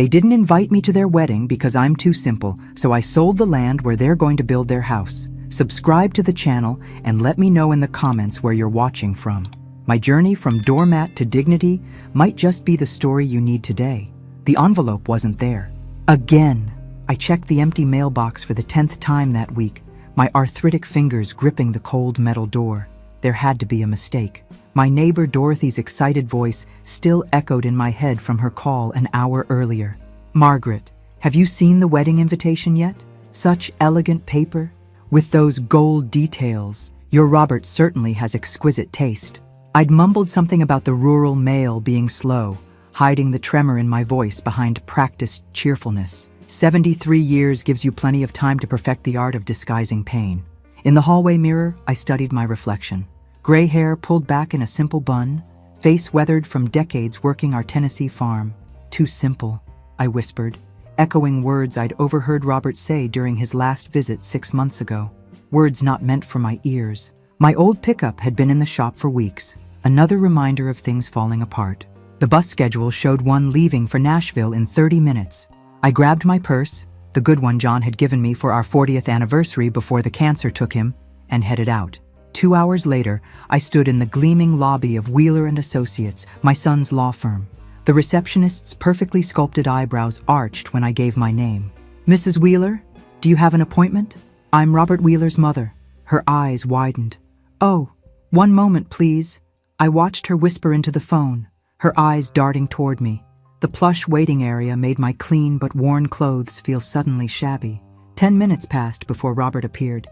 They didn't invite me to their wedding because I'm too simple, so I sold the land where they're going to build their house. Subscribe to the channel and let me know in the comments where you're watching from. My journey from doormat to dignity might just be the story you need today. The envelope wasn't there. Again, I checked the empty mailbox for the 10th time that week, my arthritic fingers gripping the cold metal door. There had to be a mistake. My neighbor Dorothy's excited voice still echoed in my head from her call an hour earlier. "Margaret, have you seen the wedding invitation yet? Such elegant paper, with those gold details. Your Robert certainly has exquisite taste." I'd mumbled something about the rural male being slow, hiding the tremor in my voice behind practiced cheerfulness. 73 years gives you plenty of time to perfect the art of disguising pain. In the hallway mirror, I studied my reflection. Gray hair pulled back in a simple bun, face weathered from decades working our Tennessee farm. "Too simple," I whispered, echoing words I'd overheard Robert say during his last visit 6 months ago. Words not meant for my ears. My old pickup had been in the shop for weeks, another reminder of things falling apart. The bus schedule showed one leaving for Nashville in 30 minutes. I grabbed my purse, the good one John had given me for our 40th anniversary before the cancer took him, and headed out. 2 hours later, I stood in the gleaming lobby of Wheeler & Associates, my son's law firm. The receptionist's perfectly sculpted eyebrows arched when I gave my name. "Mrs. Wheeler, do you have an appointment? I'm Robert Wheeler's mother." Her eyes widened. "Oh, one moment, please." I watched her whisper into the phone, her eyes darting toward me. The plush waiting area made my clean but worn clothes feel suddenly shabby. 10 minutes passed before Robert appeared.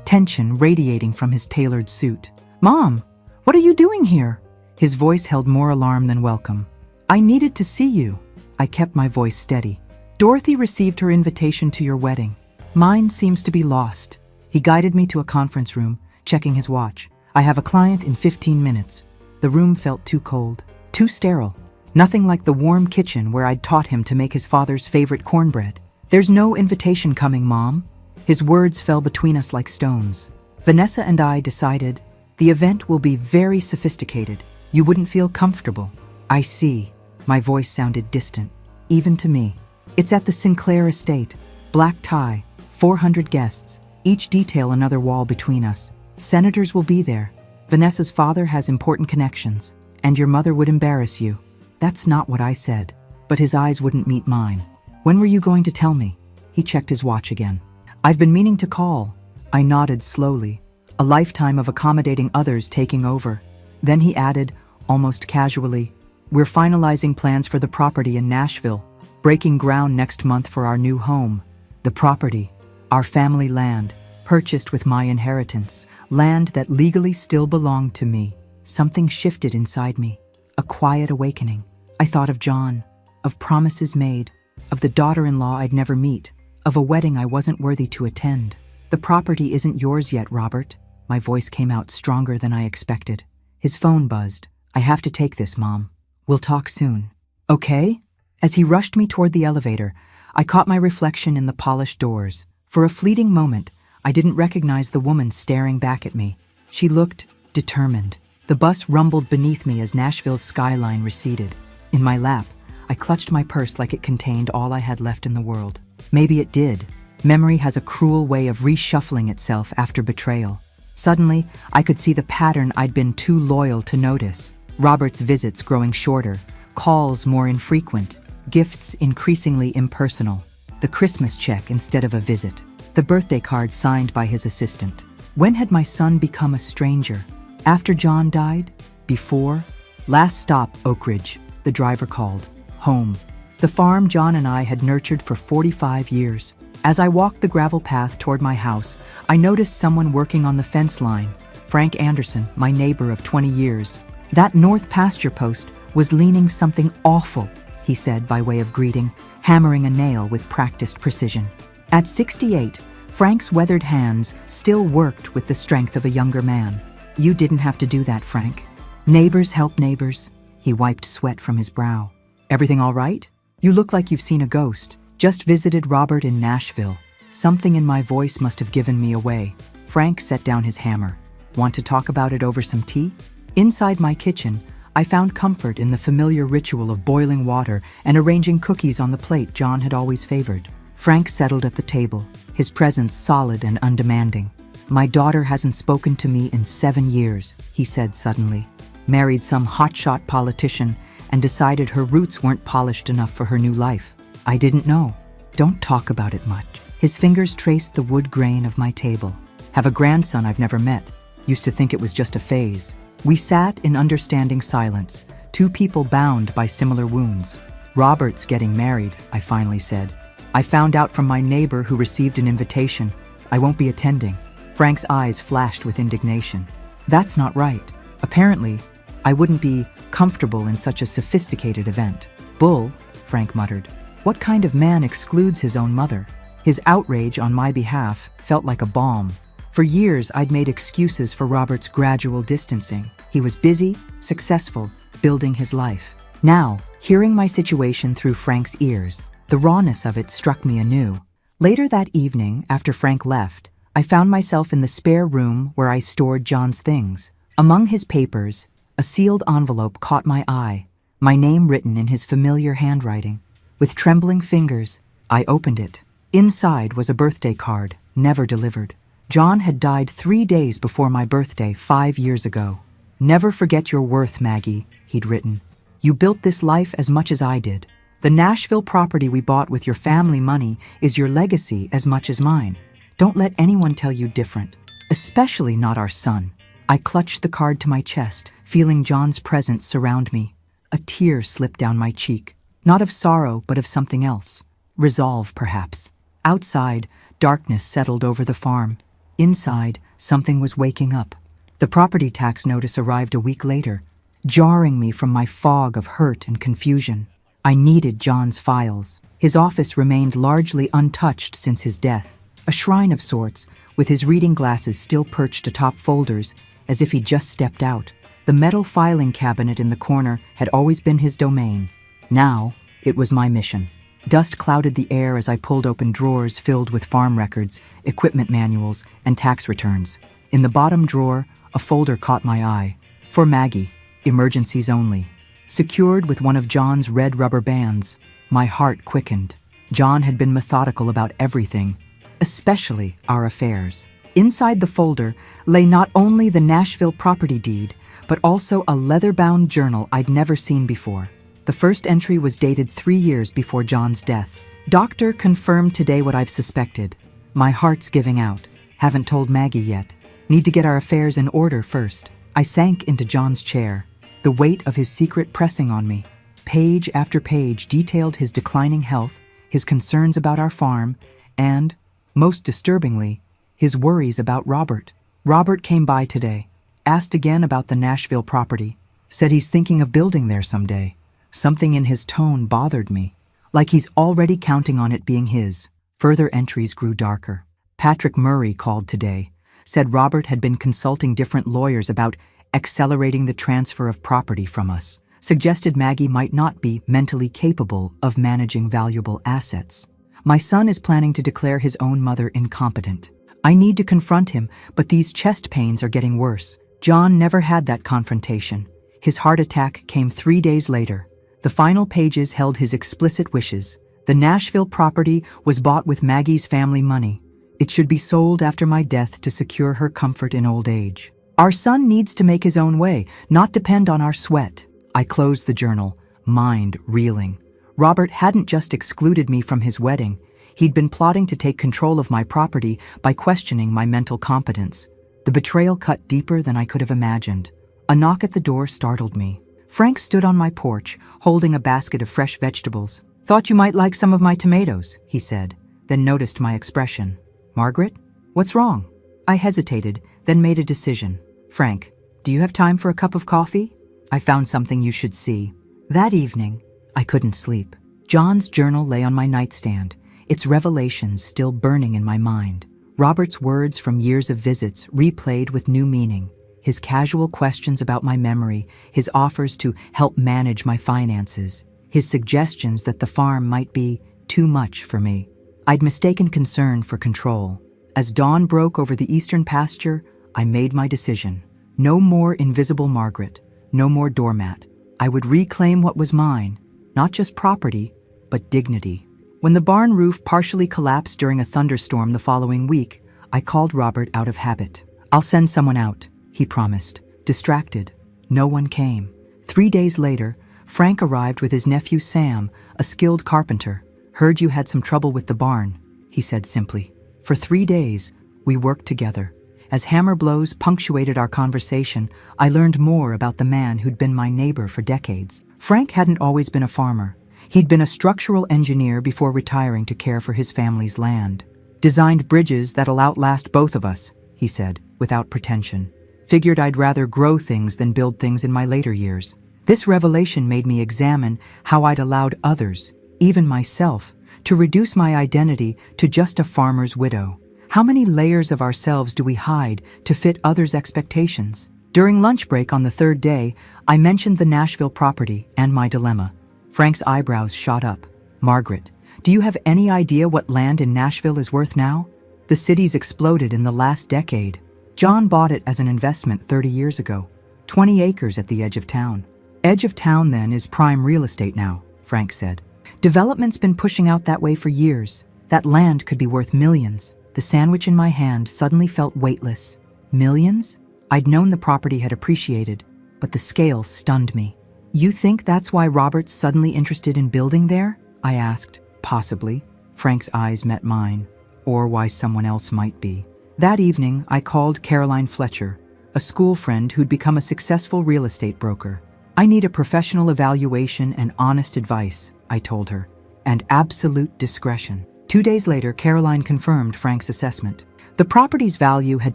Tension radiating from his tailored suit. "Mom, what are you doing here?" His voice held more alarm than welcome. "I needed to see you." I kept my voice steady. "Dorothy received her invitation to your wedding. Mine seems to be lost." He guided me to a conference room, checking his watch. "I have a client in 15 minutes. The room felt too cold, too sterile. Nothing like the warm kitchen where I'd taught him to make his father's favorite cornbread. "There's no invitation coming, Mom." His words fell between us like stones. "Vanessa and I decided the event will be very sophisticated. You wouldn't feel comfortable." "I see." My voice sounded distant, even to me. "It's at the Sinclair estate. Black tie, 400 guests, each detail another wall between us. Senators will be there. Vanessa's father has important connections, and your mother would embarrass you." That's not what I said, but his eyes wouldn't meet mine. "When were you going to tell me?" He checked his watch again. "I've been meaning to call." I nodded slowly, a lifetime of accommodating others taking over. Then he added, almost casually, "We're finalizing plans for the property in Nashville, breaking ground next month for our new home." The property, our family land, purchased with my inheritance, land that legally still belonged to me. Something shifted inside me, a quiet awakening. I thought of John, of promises made, of the daughter-in-law I'd never meet, of a wedding I wasn't worthy to attend. "The property isn't yours yet, Robert." My voice came out stronger than I expected. His phone buzzed. "I have to take this, Mom. We'll talk soon." "Okay?" As he rushed me toward the elevator, I caught my reflection in the polished doors. For a fleeting moment, I didn't recognize the woman staring back at me. She looked determined. The bus rumbled beneath me as Nashville's skyline receded. In my lap, I clutched my purse like it contained all I had left in the world. Maybe it did. Memory has a cruel way of reshuffling itself after betrayal. Suddenly, I could see the pattern I'd been too loyal to notice. Robert's visits growing shorter, calls more infrequent, gifts increasingly impersonal, the Christmas check instead of a visit, the birthday card signed by his assistant. When had my son become a stranger? After John died? Before? "Last stop, Oak Ridge," the driver called. Home. The farm John and I had nurtured for 45 years. As I walked the gravel path toward my house, I noticed someone working on the fence line. Frank Anderson, my neighbor of 20 years. "That north pasture post was leaning something awful," he said by way of greeting, hammering a nail with practiced precision. At 68, Frank's weathered hands still worked with the strength of a younger man. "You didn't have to do that, Frank. Neighbors help neighbors." He wiped sweat from his brow. "Everything all right? You look like you've seen a ghost. Just visited Robert in Nashville." Something in my voice must have given me away. Frank set down his hammer. "Want to talk about it over some tea?" Inside my kitchen, I found comfort in the familiar ritual of boiling water and arranging cookies on the plate John had always favored. Frank settled at the table, his presence solid and undemanding. "My daughter hasn't spoken to me in 7 years," he said suddenly. "Married some hotshot politician and decided her roots weren't polished enough for her new life. I didn't know. Don't talk about it much." His fingers traced the wood grain of my table. "Have a grandson I've never met. Used to think it was just a phase." We sat in understanding silence, two people bound by similar wounds. "Robert's getting married," I finally said. "I found out from my neighbor who received an invitation. I won't be attending." Frank's eyes flashed with indignation. "That's not right. Apparently, I wouldn't be comfortable in such a sophisticated event." "Bull," Frank muttered. "What kind of man excludes his own mother?" His outrage on my behalf felt like a balm. For years, I'd made excuses for Robert's gradual distancing. He was busy, successful, building his life. Now, hearing my situation through Frank's ears, the rawness of it struck me anew. Later that evening, after Frank left, I found myself in the spare room where I stored John's things. Among his papers, a sealed envelope caught my eye, my name written in his familiar handwriting. With trembling fingers, I opened it. Inside was a birthday card, never delivered. John had died 3 days before my birthday 5 years ago. "Never forget your worth, Maggie," he'd written. "You built this life as much as I did. The Nashville property we bought with your family money is your legacy as much as mine. Don't let anyone tell you different, especially not our son." I clutched the card to my chest, feeling John's presence surround me. A tear slipped down my cheek, not of sorrow but of something else. Resolve, perhaps. Outside, darkness settled over the farm. Inside, something was waking up. The property tax notice arrived a week later, jarring me from my fog of hurt and confusion. I needed John's files. His office remained largely untouched since his death, a shrine of sorts, with his reading glasses still perched atop folders, as if he'd just stepped out. The metal filing cabinet in the corner had always been his domain. Now, it was my mission. Dust clouded the air as I pulled open drawers filled with farm records, equipment manuals, and tax returns. In the bottom drawer, a folder caught my eye. For Maggie, emergencies only. Secured with one of John's red rubber bands, my heart quickened. John had been methodical about everything, especially our affairs. Inside the folder lay not only the Nashville property deed, but also a leather-bound journal I'd never seen before. The first entry was dated 3 years before John's death. "Doctor confirmed today what I've suspected. My heart's giving out. Haven't told Maggie yet. Need to get our affairs in order first." I sank into John's chair, the weight of his secret pressing on me. Page after page detailed his declining health, his concerns about our farm, and, most disturbingly, his worries about Robert. Robert came by today, asked again about the Nashville property, said he's thinking of building there someday. Something in his tone bothered me, like he's already counting on it being his. Further entries grew darker. Patrick Murray called today, said Robert had been consulting different lawyers about accelerating the transfer of property from us, suggested Maggie might not be mentally capable of managing valuable assets. My son is planning to declare his own mother incompetent. I need to confront him, but these chest pains are getting worse. John never had that confrontation. His heart attack came 3 days later. The final pages held his explicit wishes. The Nashville property was bought with Maggie's family money. It should be sold after my death to secure her comfort in old age. Our son needs to make his own way, not depend on our sweat. I closed the journal, mind reeling. Robert hadn't just excluded me from his wedding. He'd been plotting to take control of my property by questioning my mental competence. The betrayal cut deeper than I could have imagined. A knock at the door startled me. Frank stood on my porch, holding a basket of fresh vegetables. "Thought you might like some of my tomatoes," he said, then noticed my expression. "Margaret, what's wrong?" I hesitated, then made a decision. "Frank, do you have time for a cup of coffee? I found something you should see." That evening, I couldn't sleep. John's journal lay on my nightstand, its revelations still burning in my mind. Robert's words from years of visits replayed with new meaning. His casual questions about my memory, his offers to help manage my finances, his suggestions that the farm might be too much for me. I'd mistaken concern for control. As dawn broke over the eastern pasture, I made my decision. No more invisible Margaret. No more doormat. I would reclaim what was mine, not just property, but dignity. When the barn roof partially collapsed during a thunderstorm the following week, I called Robert out of habit. "I'll send someone out," he promised. Distracted, no one came. 3 days later, Frank arrived with his nephew Sam, a skilled carpenter. "Heard you had some trouble with the barn," he said simply. For 3 days, we worked together. As hammer blows punctuated our conversation, I learned more about the man who'd been my neighbor for decades. Frank hadn't always been a farmer. He'd been a structural engineer before retiring to care for his family's land. "Designed bridges that'll outlast both of us," he said, without pretension. "Figured I'd rather grow things than build things in my later years." This revelation made me examine how I'd allowed others, even myself, to reduce my identity to just a farmer's widow. How many layers of ourselves do we hide to fit others' expectations? During lunch break on the 3rd day, I mentioned the Nashville property and my dilemma. Frank's eyebrows shot up. "Margaret, do you have any idea what land in Nashville is worth now? The city's exploded in the last decade. John bought it as an investment 30 years ago. 20 acres at the edge of town." "Edge of town, then, is prime real estate now," Frank said. "Development's been pushing out that way for years. That land could be worth millions." The sandwich in my hand suddenly felt weightless. Millions? I'd known the property had appreciated, but the scale stunned me. "You think that's why Robert's suddenly interested in building there?" I asked. "Possibly." Frank's eyes met mine. "Or why someone else might be." That evening, I called Caroline Fletcher, a school friend who'd become a successful real estate broker. "I need a professional evaluation and honest advice," I told her, "and absolute discretion." 2 days later, Caroline confirmed Frank's assessment. The property's value had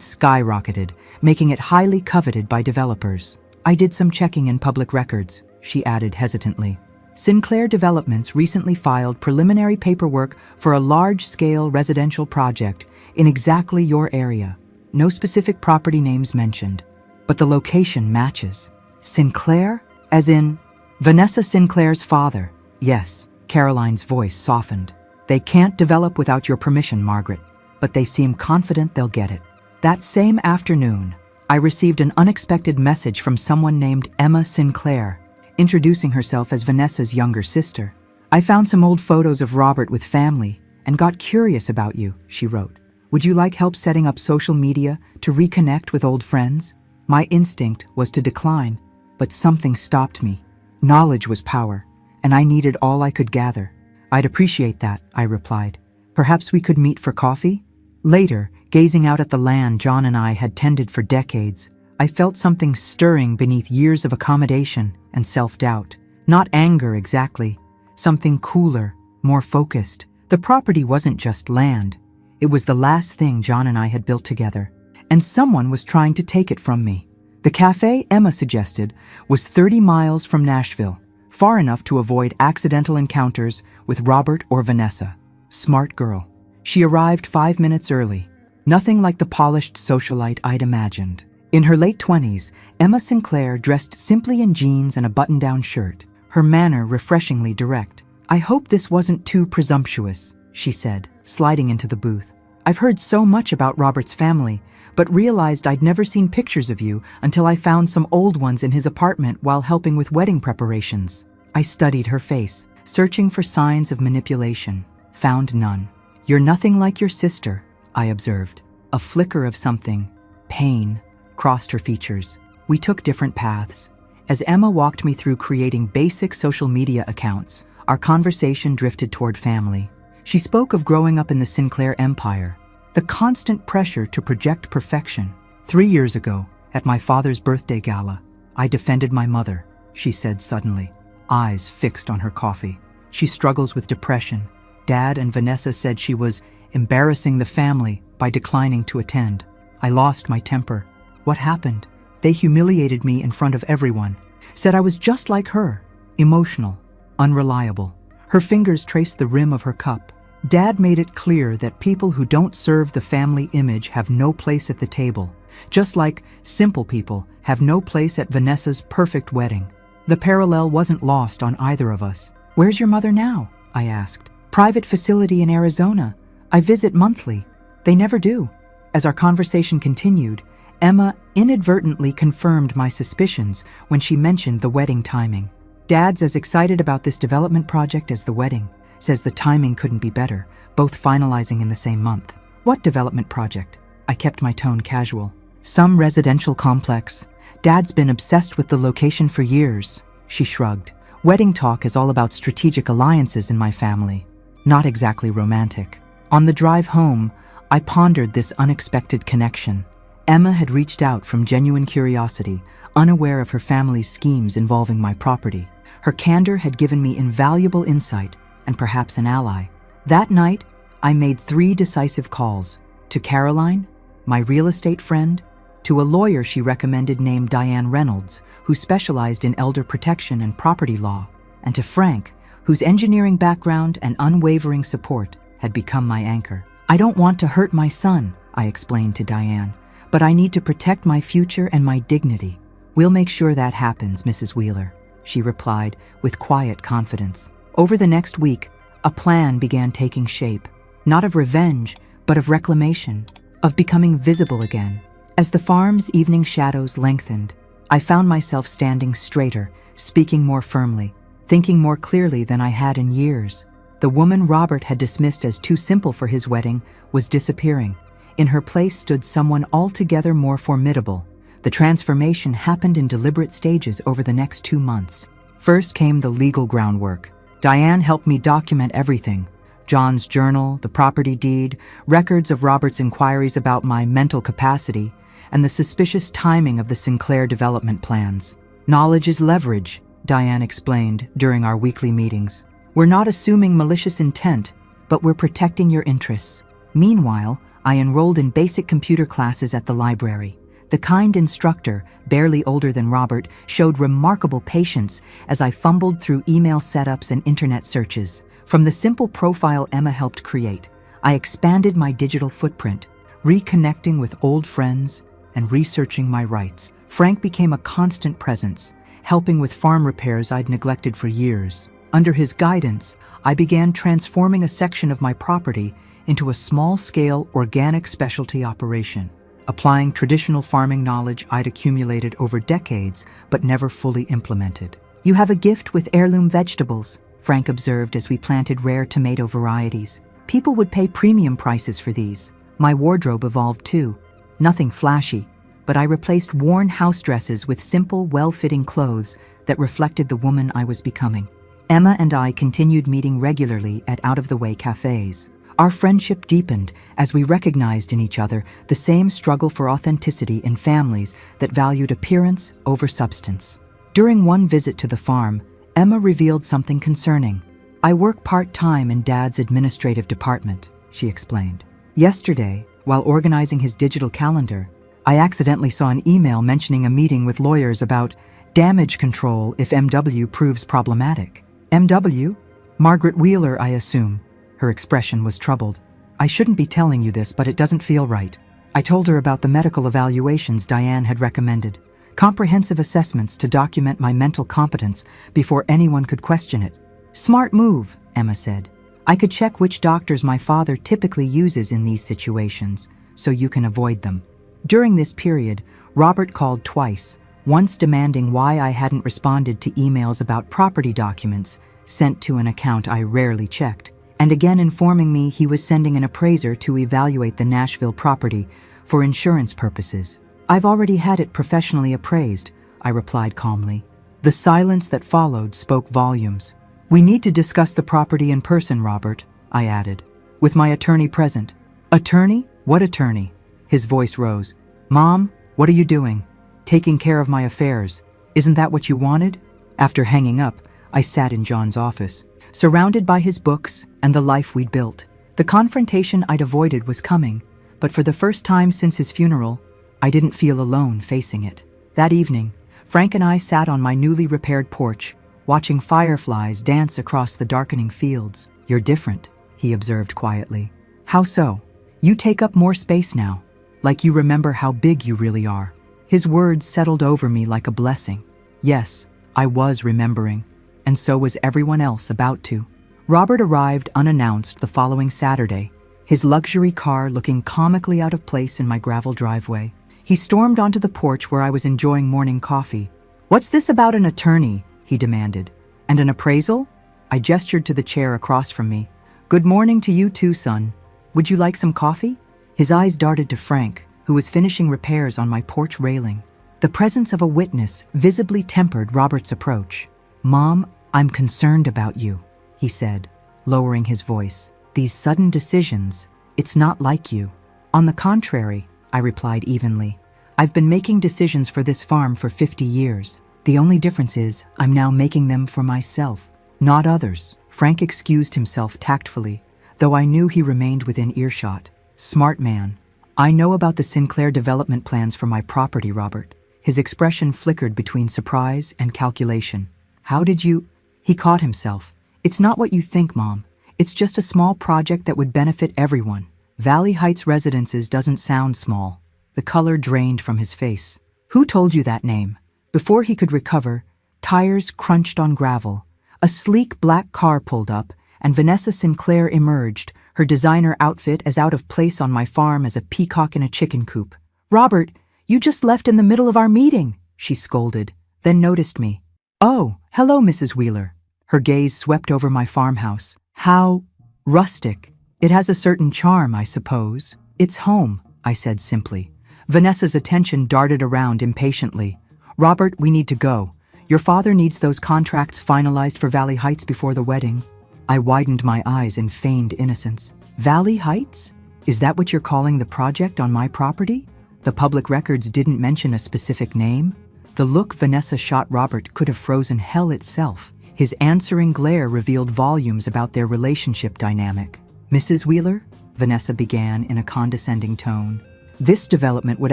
skyrocketed, making it highly coveted by developers. "I did some checking in public records," she added hesitantly. "Sinclair Developments recently filed preliminary paperwork for a large-scale residential project in exactly your area. No specific property names mentioned, but the location matches." "Sinclair? As in Vanessa Sinclair's father?" "Yes." Caroline's voice softened. "They can't develop without your permission, Margaret, but they seem confident they'll get it." That same afternoon, I received an unexpected message from someone named Emma Sinclair, introducing herself as Vanessa's younger sister. "I found some old photos of Robert with family and got curious about you," she wrote. "Would you like help setting up social media to reconnect with old friends?" My instinct was to decline, but something stopped me. Knowledge was power, and I needed all I could gather. "I'd appreciate that," I replied. "Perhaps we could meet for coffee?" Later, gazing out at the land John and I had tended for decades, I felt something stirring beneath years of accommodation and self-doubt. Not anger exactly, something cooler, more focused. The property wasn't just land. It was the last thing John and I had built together, and someone was trying to take it from me. The cafe Emma suggested was 30 miles from Nashville, far enough to avoid accidental encounters with Robert or Vanessa. Smart girl. She arrived 5 minutes early. Nothing like the polished socialite I'd imagined. In her late 20s, Emma Sinclair dressed simply in jeans and a button-down shirt, her manner refreshingly direct. "I hope this wasn't too presumptuous," she said, sliding into the booth. "I've heard so much about Robert's family, but realized I'd never seen pictures of you until I found some old ones in his apartment while helping with wedding preparations." I studied her face, searching for signs of manipulation. Found none. "You're nothing like your sister," I observed. A flicker of something, pain, crossed her features. We took different paths. As Emma walked me through creating basic social media accounts, our conversation drifted toward family. She spoke of growing up in the Sinclair empire, the constant pressure to project perfection. 3 years ago, at my father's birthday gala, I defended my mother," she said suddenly, eyes fixed on her coffee. "She struggles with depression. Dad and Vanessa said she was embarrassing the family by declining to attend. I lost my temper. What happened? They humiliated me in front of everyone, said I was just like her, emotional, unreliable." Her fingers traced the rim of her cup. "Dad made it clear that people who don't serve the family image have no place at the table, just like simple people have no place at Vanessa's perfect wedding." The parallel wasn't lost on either of us. "Where's your mother now?" I asked. "Private facility in Arizona. I visit monthly." "They never do." As our conversation continued, Emma inadvertently confirmed my suspicions when she mentioned the wedding timing. Dad's as excited about this development project as the wedding, says the timing couldn't be better, both finalizing in the same month. What development project? I kept my tone casual. Some residential complex. Dad's been obsessed with the location for years. She shrugged. Wedding talk is all about strategic alliances in my family, not exactly romantic. On the drive home, I pondered this unexpected connection. Emma had reached out from genuine curiosity, unaware of her family's schemes involving my property. Her candor had given me invaluable insight and perhaps an ally. That night, I made 3 decisive calls. To Caroline, my real estate friend, to a lawyer she recommended named Diane Reynolds, who specialized in elder protection and property law, and to Frank, whose engineering background and unwavering support had become my anchor. I don't want to hurt my son, I explained to Diane, but I need to protect my future and my dignity. We'll make sure that happens, Mrs. Wheeler, she replied with quiet confidence. Over the next week, a plan began taking shape, not of revenge, but of reclamation, of becoming visible again. As the farm's evening shadows lengthened, I found myself standing straighter, speaking more firmly, thinking more clearly than I had in years. The woman Robert had dismissed as too simple for his wedding was disappearing. In her place stood someone altogether more formidable. The transformation happened in deliberate stages over the next 2 months. First came the legal groundwork. Diane helped me document everything. John's journal, the property deed, records of Robert's inquiries about my mental capacity, and the suspicious timing of the Sinclair development plans. Knowledge is leverage, Diane explained during our weekly meetings. We're not assuming malicious intent, but we're protecting your interests. Meanwhile, I enrolled in basic computer classes at the library. The kind instructor, barely older than Robert, showed remarkable patience as I fumbled through email setups and internet searches. From the simple profile Emma helped create, I expanded my digital footprint, reconnecting with old friends and researching my rights. Frank became a constant presence, helping with farm repairs I'd neglected for years. Under his guidance, I began transforming a section of my property into a small-scale organic specialty operation, applying traditional farming knowledge I'd accumulated over decades but never fully implemented. You have a gift with heirloom vegetables, Frank observed as we planted rare tomato varieties. People would pay premium prices for these. My wardrobe evolved too. Nothing flashy, but I replaced worn house dresses with simple, well-fitting clothes that reflected the woman I was becoming. Emma and I continued meeting regularly at out-of-the-way cafes. Our friendship deepened as we recognized in each other the same struggle for authenticity in families that valued appearance over substance. During one visit to the farm, Emma revealed something concerning. I work part-time in Dad's administrative department, she explained. Yesterday, while organizing his digital calendar, I accidentally saw an email mentioning a meeting with lawyers about damage control if MW proves problematic. MW? Margaret Wheeler, I assume. Her expression was troubled. I shouldn't be telling you this, but it doesn't feel right. I told her about the medical evaluations Diane had recommended. Comprehensive assessments to document my mental competence before anyone could question it. Smart move, Emma said. I could check which doctors my father typically uses in these situations, so you can avoid them. During this period, Robert called twice, once demanding why I hadn't responded to emails about property documents sent to an account I rarely checked, and again informing me he was sending an appraiser to evaluate the Nashville property for insurance purposes. I've already had it professionally appraised, I replied calmly. The silence that followed spoke volumes. We need to discuss the property in person, Robert, I added, with my attorney present. Attorney? What attorney? His voice rose. Mom, what are you doing? Taking care of my affairs. Isn't that what you wanted? After hanging up, I sat in John's office, surrounded by his books and the life we'd built. The confrontation I'd avoided was coming, but for the first time since his funeral, I didn't feel alone facing it. That evening, Frank and I sat on my newly repaired porch, watching fireflies dance across the darkening fields. You're different, he observed quietly. How so? You take up more space now, like you remember how big you really are. His words settled over me like a blessing. Yes, I was remembering, and so was everyone else about to. Robert arrived unannounced the following Saturday, his luxury car looking comically out of place in my gravel driveway. He stormed onto the porch where I was enjoying morning coffee. "What's this about an attorney?" he demanded. "And an appraisal?" I gestured to the chair across from me. "Good morning to you too, son. Would you like some coffee?" His eyes darted to Frank, who was finishing repairs on my porch railing. The presence of a witness visibly tempered Robert's approach. "Mom, I'm concerned about you," he said, lowering his voice. "These sudden decisions, it's not like you." "On the contrary," I replied evenly. "I've been making decisions for this farm for 50 years. The only difference is I'm now making them for myself, not others." Frank excused himself tactfully, though I knew he remained within earshot. "Smart man. I know about the Sinclair development plans for my property, Robert." His expression flickered between surprise and calculation. "How did you—" He caught himself. "It's not what you think, Mom. It's just a small project that would benefit everyone. Valley Heights Residences doesn't sound small." The color drained from his face. "Who told you that name?" Before he could recover, tires crunched on gravel. A sleek black car pulled up, and Vanessa Sinclair emerged, her designer outfit as out of place on my farm as a peacock in a chicken coop. "Robert, you just left in the middle of our meeting," she scolded, then noticed me. "Oh, hello, Mrs. Wheeler." Her gaze swept over my farmhouse. "How rustic. It has a certain charm, I suppose." "It's home," I said simply. Vanessa's attention darted around impatiently. "Robert, we need to go. Your father needs those contracts finalized for Valley Heights before the wedding." I widened my eyes in feigned innocence. "Valley Heights? Is that what you're calling the project on my property?" The public records didn't mention a specific name. The look Vanessa shot Robert could have frozen hell itself. His answering glare revealed volumes about their relationship dynamic. "Mrs. Wheeler," Vanessa began in a condescending tone, "this development would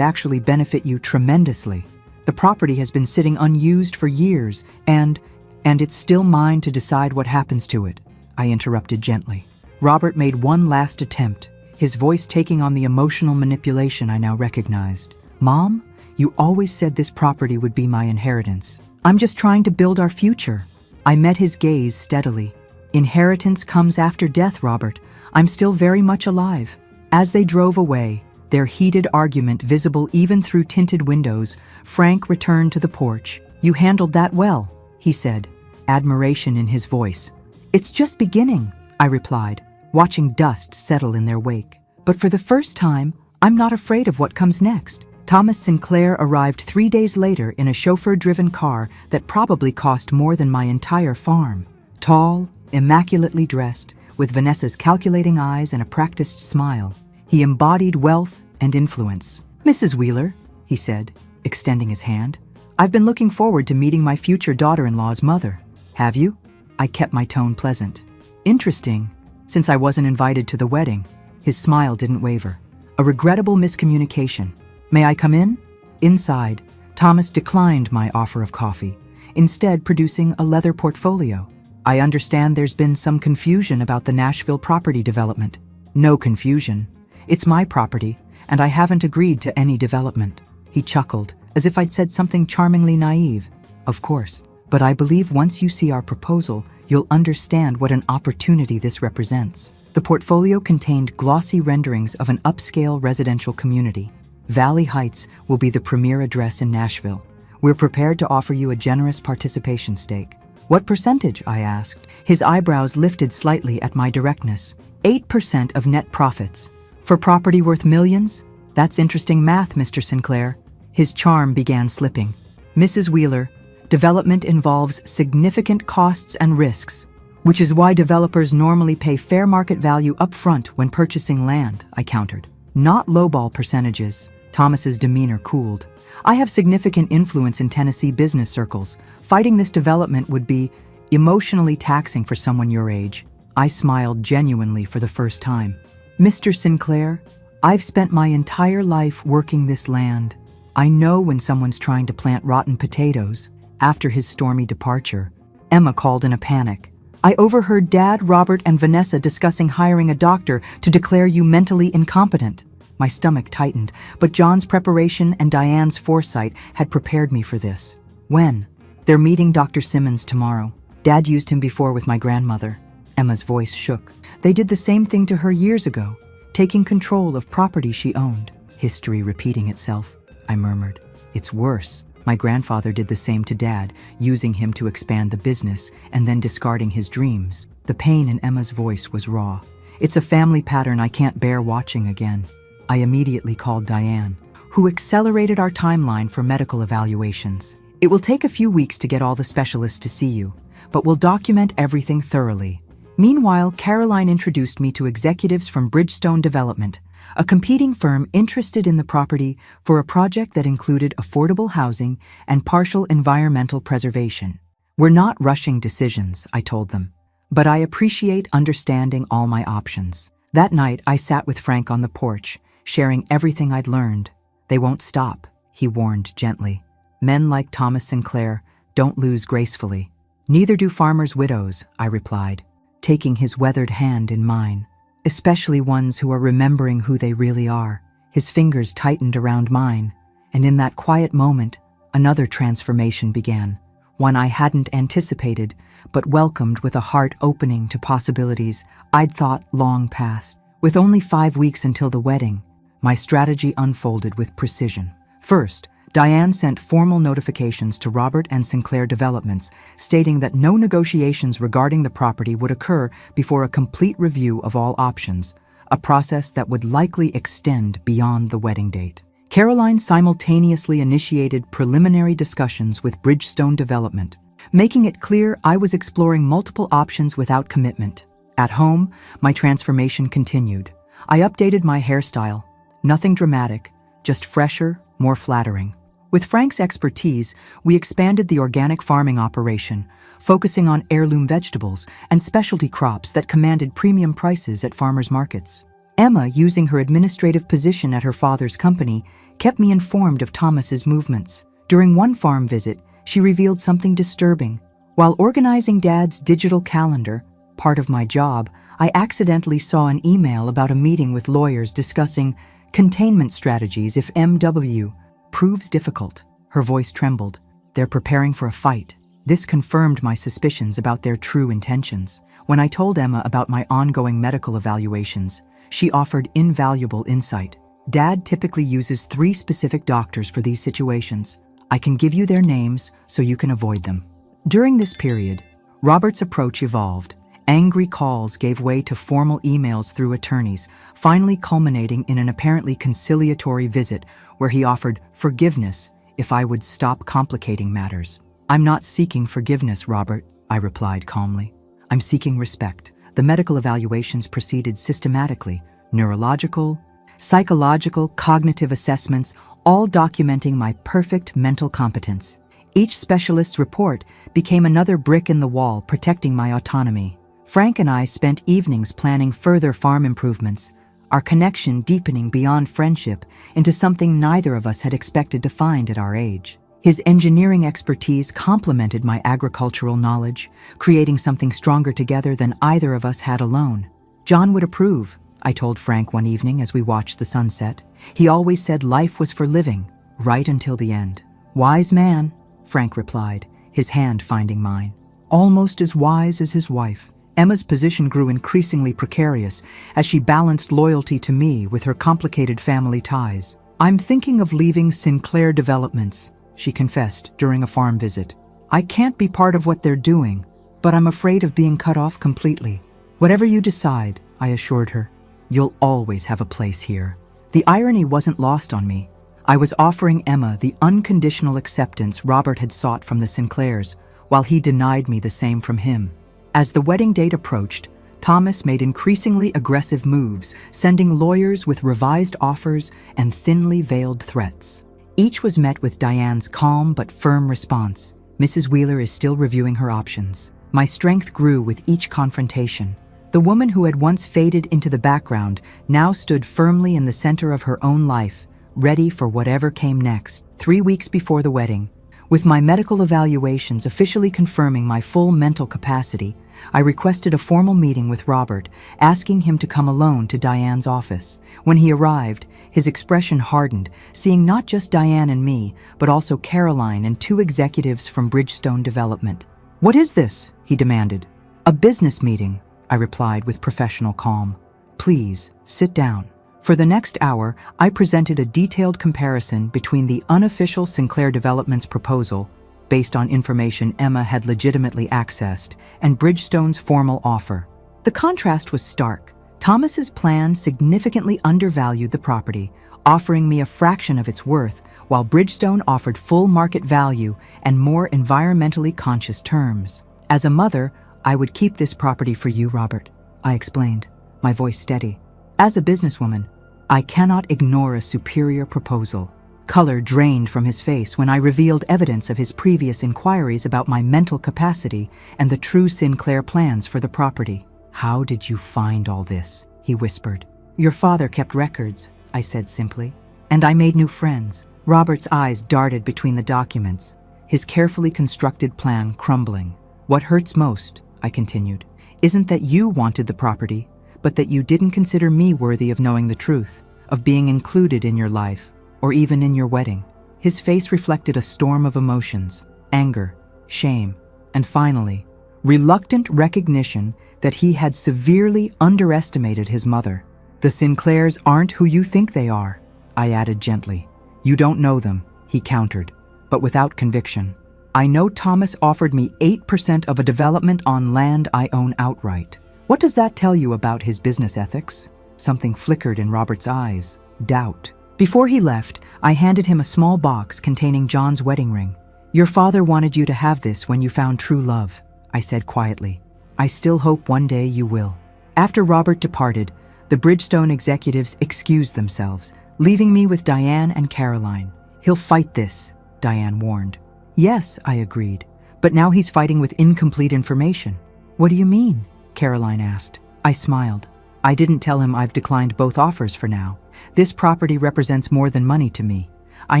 actually benefit you tremendously. The property has been sitting unused for years, and it's still mine to decide what happens to it," I interrupted gently. Robert made one last attempt, his voice taking on the emotional manipulation I now recognized. "Mom, you always said this property would be my inheritance. I'm just trying to build our future." I met his gaze steadily. "Inheritance comes after death, Robert. I'm still very much alive." As they drove away, their heated argument visible even through tinted windows, Frank returned to the porch. "You handled that well," he said, admiration in his voice. "It's just beginning," I replied, watching dust settle in their wake. "But for the first time, I'm not afraid of what comes next." Thomas Sinclair arrived 3 days later in a chauffeur-driven car that probably cost more than my entire farm. Tall, immaculately dressed, with Vanessa's calculating eyes and a practiced smile, he embodied wealth and influence. "Mrs. Wheeler," he said, extending his hand, "I've been looking forward to meeting my future daughter-in-law's mother." "Have you?" I kept my tone pleasant. "Interesting, since I wasn't invited to the wedding." His smile didn't waver. "A regrettable miscommunication. May I come in?" Inside, Thomas declined my offer of coffee, instead producing a leather portfolio. "I understand there's been some confusion about the Nashville property development." "No confusion. It's my property, and I haven't agreed to any development." He chuckled, as if I'd said something charmingly naive. "Of course, but I believe once you see our proposal, you'll understand what an opportunity this represents." The portfolio contained glossy renderings of an upscale residential community. Valley Heights will be the premier address in Nashville. We're prepared to offer you a generous participation stake. "What percentage?" I asked. His eyebrows lifted slightly at my directness. 8% of net profits. For property worth millions? That's interesting math, Mr. Sinclair. His charm began slipping. "Mrs. Wheeler, development involves significant costs and risks, which is why developers normally pay fair market value upfront when purchasing land," I countered. "Not lowball percentages." Thomas's demeanor cooled. "I have significant influence in Tennessee business circles. Fighting this development would be emotionally taxing for someone your age." I smiled genuinely for the first time. "Mr. Sinclair, I've spent my entire life working this land. I know when someone's trying to plant rotten potatoes." After his stormy departure, Emma called in a panic. "I overheard Dad, Robert, and Vanessa discussing hiring a doctor to declare you mentally incompetent." My stomach tightened, but John's preparation and Diane's foresight had prepared me for this. "When?" "They're meeting Dr. Simmons tomorrow. Dad used him before with my grandmother." Emma's voice shook. "They did the same thing to her years ago, taking control of property she owned." History repeating itself. I murmured. It's worse. My grandfather did the same to Dad, using him to expand the business and then discarding his dreams. The pain in Emma's voice was raw. It's a family pattern I can't bear watching again. I immediately called Diane, who accelerated our timeline for medical evaluations. It will take a few weeks to get all the specialists to see you, but we'll document everything thoroughly. Meanwhile, Caroline introduced me to executives from Bridgestone Development, a competing firm interested in the property for a project that included affordable housing and partial environmental preservation. We're not rushing decisions, I told them, but I appreciate understanding all my options. That night, I sat with Frank on the porch, sharing everything I'd learned. They won't stop, he warned gently. Men like Thomas Sinclair don't lose gracefully. Neither do farmers' widows, I replied, taking his weathered hand in mine, especially ones who are remembering who they really are. His fingers tightened around mine, and in that quiet moment, another transformation began, one I hadn't anticipated, but welcomed with a heart opening to possibilities I'd thought long past. With only 5 weeks until the wedding, my strategy unfolded with precision. First, Diane sent formal notifications to Robert and Sinclair Developments stating that no negotiations regarding the property would occur before a complete review of all options, a process that would likely extend beyond the wedding date. Caroline simultaneously initiated preliminary discussions with Bridgestone Development, making it clear I was exploring multiple options without commitment. At home, my transformation continued. I updated my hairstyle. Nothing dramatic, just fresher, more flattering. With Frank's expertise, we expanded the organic farming operation, focusing on heirloom vegetables and specialty crops that commanded premium prices at farmers' markets. Emma, using her administrative position at her father's company, kept me informed of Thomas's movements. During one farm visit, she revealed something disturbing. While organizing Dad's digital calendar, part of my job, I accidentally saw an email about a meeting with lawyers discussing containment strategies if MW proves difficult. Her voice trembled. They're preparing for a fight. This confirmed my suspicions about their true intentions. When I told Emma about my ongoing medical evaluations, she offered invaluable insight. Dad typically uses 3 specific doctors for these situations. I can give you their names so you can avoid them. During this period, Robert's approach evolved. Angry calls gave way to formal emails through attorneys, finally culminating in an apparently conciliatory visit where he offered forgiveness if I would stop complicating matters. I'm not seeking forgiveness, Robert, I replied calmly. I'm seeking respect. The medical evaluations proceeded systematically, neurological, psychological, cognitive assessments, all documenting my perfect mental competence. Each specialist's report became another brick in the wall protecting my autonomy. Frank and I spent evenings planning further farm improvements, our connection deepening beyond friendship into something neither of us had expected to find at our age. His engineering expertise complemented my agricultural knowledge, creating something stronger together than either of us had alone. John would approve, I told Frank one evening as we watched the sunset. He always said life was for living, right until the end. Wise man, Frank replied, his hand finding mine. Almost as wise as his wife. Emma's position grew increasingly precarious as she balanced loyalty to me with her complicated family ties. I'm thinking of leaving Sinclair Developments, she confessed during a farm visit. I can't be part of what they're doing, but I'm afraid of being cut off completely. Whatever you decide, I assured her, you'll always have a place here. The irony wasn't lost on me. I was offering Emma the unconditional acceptance Robert had sought from the Sinclairs, while he denied me the same from him. As the wedding date approached, Thomas made increasingly aggressive moves, sending lawyers with revised offers and thinly veiled threats. Each was met with Diane's calm but firm response. Mrs. Wheeler is still reviewing her options. My strength grew with each confrontation. The woman who had once faded into the background now stood firmly in the center of her own life, ready for whatever came next. 3 weeks before the wedding, with my medical evaluations officially confirming my full mental capacity, I requested a formal meeting with Robert, asking him to come alone to Diane's office. When he arrived, his expression hardened, seeing not just Diane and me, but also Caroline and 2 executives from Bridgestone Development. "What is this?" he demanded. "A business meeting," I replied with professional calm. "Please, sit down." For the next hour, I presented a detailed comparison between the unofficial Sinclair Developments proposal, based on information Emma had legitimately accessed, and Bridgestone's formal offer. The contrast was stark. Thomas's plan significantly undervalued the property, offering me a fraction of its worth, while Bridgestone offered full market value and more environmentally conscious terms. As a mother, I would keep this property for you, Robert, I explained, my voice steady. As a businesswoman, I cannot ignore a superior proposal. Color drained from his face when I revealed evidence of his previous inquiries about my mental capacity and the true Sinclair plans for the property. How did you find all this? He whispered. Your father kept records, I said simply. And I made new friends. Robert's eyes darted between the documents, his carefully constructed plan crumbling. What hurts most, I continued, isn't that you wanted the property, but that you didn't consider me worthy of knowing the truth, of being included in your life, or even in your wedding. His face reflected a storm of emotions, anger, shame, and finally, reluctant recognition that he had severely underestimated his mother. The Sinclairs aren't who you think they are, I added gently. You don't know them, he countered, but without conviction. I know Thomas offered me 8% of a development on land I own outright. What does that tell you about his business ethics? Something flickered in Robert's eyes. Doubt. Before he left, I handed him a small box containing John's wedding ring. Your father wanted you to have this when you found true love, I said quietly. I still hope one day you will. After Robert departed, the Bridgestone executives excused themselves, leaving me with Diane and Caroline. He'll fight this, Diane warned. Yes, I agreed, but now he's fighting with incomplete information. What do you mean? Caroline asked. I smiled. I didn't tell him I've declined both offers for now. This property represents more than money to me. I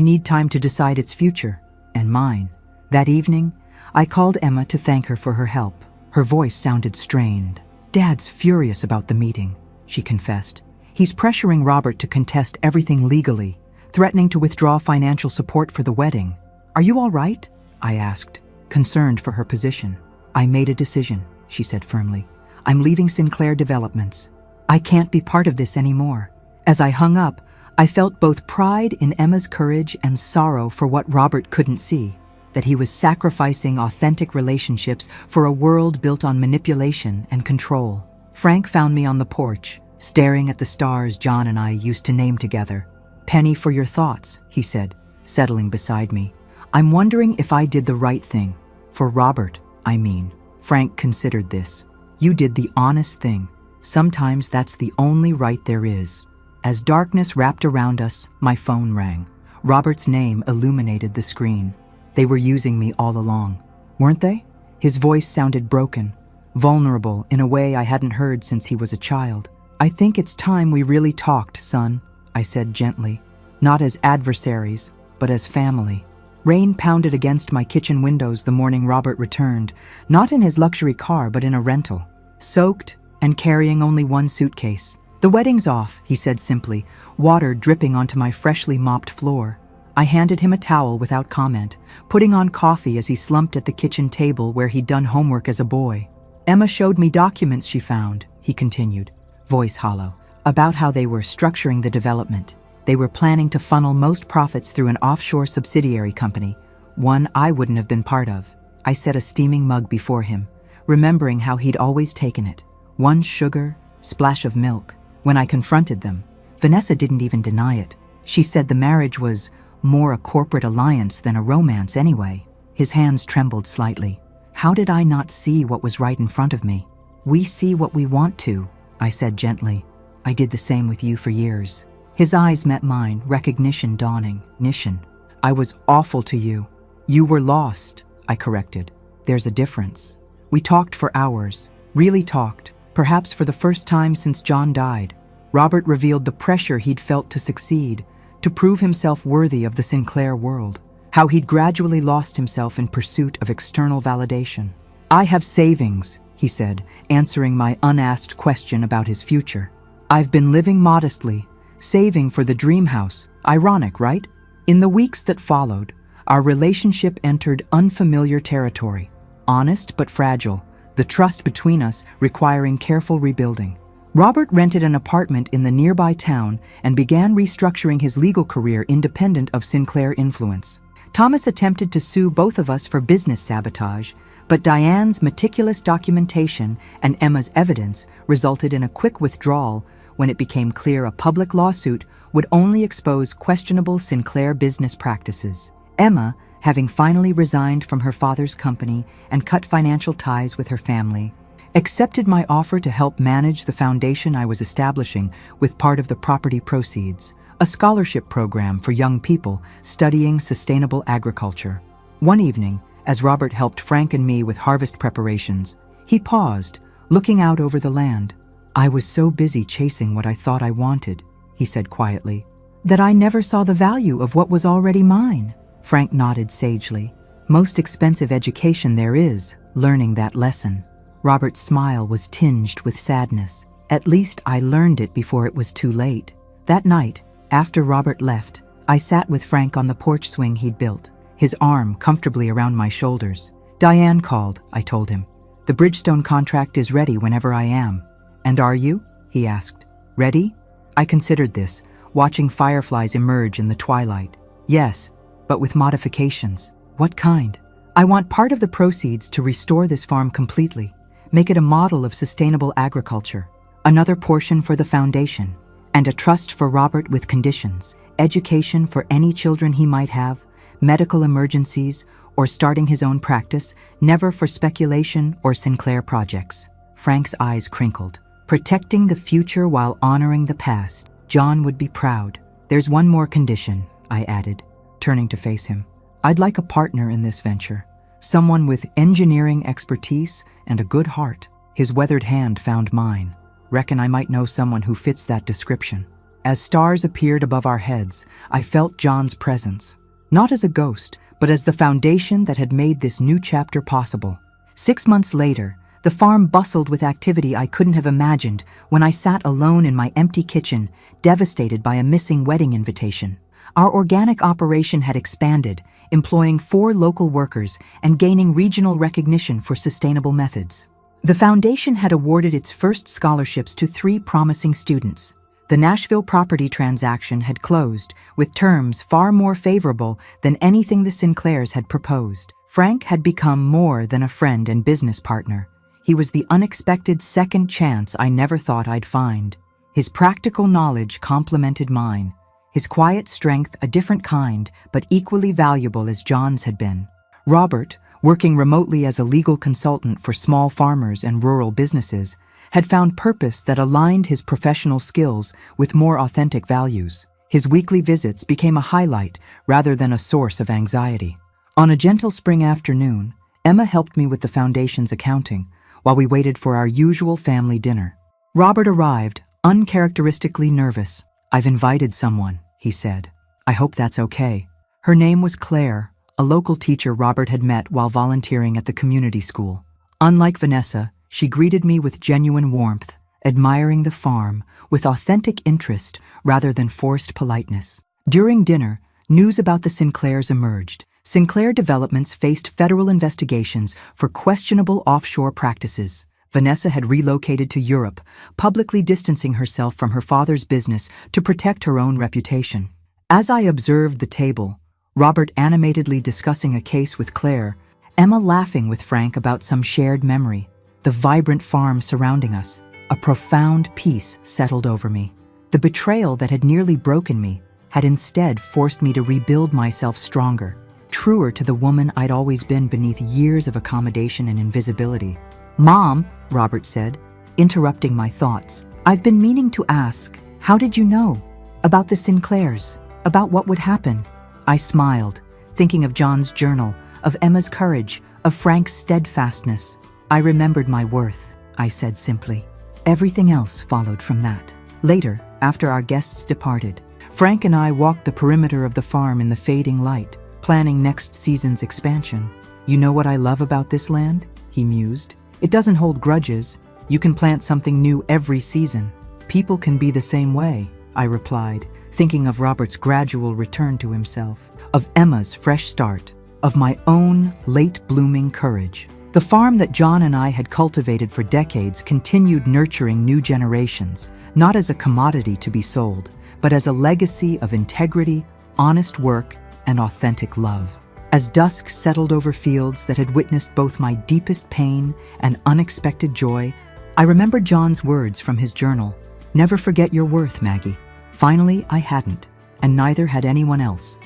need time to decide its future, and mine. That evening, I called Emma to thank her for her help. Her voice sounded strained. Dad's furious about the meeting, she confessed. He's pressuring Robert to contest everything legally, threatening to withdraw financial support for the wedding. Are you all right? I asked, concerned for her position. I made a decision, she said firmly. I'm leaving Sinclair Developments. I can't be part of this anymore. As I hung up, I felt both pride in Emma's courage and sorrow for what Robert couldn't see, that he was sacrificing authentic relationships for a world built on manipulation and control. Frank found me on the porch, staring at the stars John and I used to name together. Penny for your thoughts, he said, settling beside me. I'm wondering if I did the right thing. For Robert, I mean. Frank considered this. You did the honest thing. Sometimes that's the only right there is. As darkness wrapped around us, my phone rang. Robert's name illuminated the screen. They were using me all along, weren't they? His voice sounded broken, vulnerable in a way I hadn't heard since he was a child. I think it's time we really talked, son, I said gently. Not as adversaries, but as family. Rain pounded against my kitchen windows the morning Robert returned, not in his luxury car but in a rental, soaked and carrying only one suitcase. The wedding's off, he said simply, water dripping onto my freshly mopped floor. I handed him a towel without comment, putting on coffee as he slumped at the kitchen table where he'd done homework as a boy. Emma showed me documents she found, he continued, voice hollow, about how they were structuring the development. They were planning to funnel most profits through an offshore subsidiary company, one I wouldn't have been part of. I set a steaming mug before him, remembering how he'd always taken it. One sugar, splash of milk. When I confronted them, Vanessa didn't even deny it. She said the marriage was more a corporate alliance than a romance anyway. His hands trembled slightly. How did I not see what was right in front of me? We see what we want to, I said gently. I did the same with you for years. His eyes met mine, recognition dawning. Nishan, I was awful to you. You were lost, I corrected. There's a difference. We talked for hours, really talked, perhaps for the first time since John died. Robert revealed the pressure he'd felt to succeed, to prove himself worthy of the Sinclair world, how he'd gradually lost himself in pursuit of external validation. I have savings, he said, answering my unasked question about his future. I've been living modestly, saving for the dream house. Ironic, right? In the weeks that followed, our relationship entered unfamiliar territory, honest but fragile, the trust between us requiring careful rebuilding. Robert rented an apartment in the nearby town and began restructuring his legal career independent of Sinclair influence. Thomas attempted to sue both of us for business sabotage, but Diane's meticulous documentation and Emma's evidence resulted in a quick withdrawal when it became clear a public lawsuit would only expose questionable Sinclair business practices. Emma, having finally resigned from her father's company and cut financial ties with her family, accepted my offer to help manage the foundation I was establishing with part of the property proceeds, a scholarship program for young people studying sustainable agriculture. One evening, as Robert helped Frank and me with harvest preparations, he paused, looking out over the land. "I was so busy chasing what I thought I wanted," he said quietly, "that I never saw the value of what was already mine." Frank nodded sagely. "Most expensive education there is, learning that lesson." Robert's smile was tinged with sadness. "At least I learned it before it was too late." That night, after Robert left, I sat with Frank on the porch swing he'd built, his arm comfortably around my shoulders. "Diane called," I told him. "The Bridgestone contract is ready whenever I am." "And are you?" he asked. "Ready?" I considered this, watching fireflies emerge in the twilight. "Yes, but with modifications." "What kind?" "I want part of the proceeds to restore this farm completely, make it a model of sustainable agriculture, another portion for the foundation, and a trust for Robert with conditions, education for any children he might have, medical emergencies, or starting his own practice, never for speculation or Sinclair projects." Frank's eyes crinkled. "Protecting the future while honoring the past. John would be proud." "There's one more condition," I added, turning to face him. "I'd like a partner in this venture, someone with engineering expertise and a good heart." His weathered hand found mine. "Reckon I might know someone who fits that description." As stars appeared above our heads, I felt John's presence, not as a ghost, but as the foundation that had made this new chapter possible. 6 months later, the farm bustled with activity I couldn't have imagined when I sat alone in my empty kitchen, devastated by a missing wedding invitation. Our organic operation had expanded, employing 4 local workers and gaining regional recognition for sustainable methods. The foundation had awarded its first scholarships to 3 promising students. The Nashville property transaction had closed, with terms far more favorable than anything the Sinclairs had proposed. Frank had become more than a friend and business partner. He was the unexpected second chance I never thought I'd find. His practical knowledge complemented mine, his quiet strength a different kind, but equally valuable as John's had been. Robert, working remotely as a legal consultant for small farmers and rural businesses, had found purpose that aligned his professional skills with more authentic values. His weekly visits became a highlight rather than a source of anxiety. On a gentle spring afternoon, Emma helped me with the foundation's accounting while we waited for our usual family dinner. Robert arrived, uncharacteristically nervous. "I've invited someone," he said. "I hope that's okay." Her name was Claire, a local teacher Robert had met while volunteering at the community school. Unlike Vanessa, she greeted me with genuine warmth, admiring the farm with authentic interest rather than forced politeness. During dinner, news about the Sinclairs emerged. Sinclair Developments faced federal investigations for questionable offshore practices. Vanessa had relocated to Europe, publicly distancing herself from her father's business to protect her own reputation. As I observed the table, Robert animatedly discussing a case with Claire, Emma laughing with Frank about some shared memory, the vibrant farm surrounding us, a profound peace settled over me. The betrayal that had nearly broken me had instead forced me to rebuild myself stronger, truer to the woman I'd always been beneath years of accommodation and invisibility. "Mom," Robert said, interrupting my thoughts, "I've been meaning to ask, how did you know? About the Sinclairs? About what would happen?" I smiled, thinking of John's journal, of Emma's courage, of Frank's steadfastness. "I remembered my worth," I said simply. Everything else followed from that. Later, after our guests departed, Frank and I walked the perimeter of the farm in the fading light, planning next season's expansion. "You know what I love about this land?" he mused. "It doesn't hold grudges. You can plant something new every season. People can be the same way," I replied, thinking of Robert's gradual return to himself, of Emma's fresh start, of my own late-blooming courage. The farm that John and I had cultivated for decades continued nurturing new generations, not as a commodity to be sold, but as a legacy of integrity, honest work, and authentic love. As dusk settled over fields that had witnessed both my deepest pain and unexpected joy, I remembered John's words from his journal. "Never forget your worth, Maggie." Finally, I hadn't, and neither had anyone else.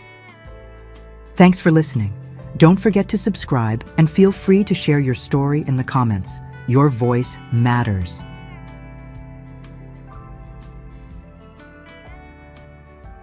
Thanks for listening. Don't forget to subscribe and feel free to share your story in the comments. Your voice matters.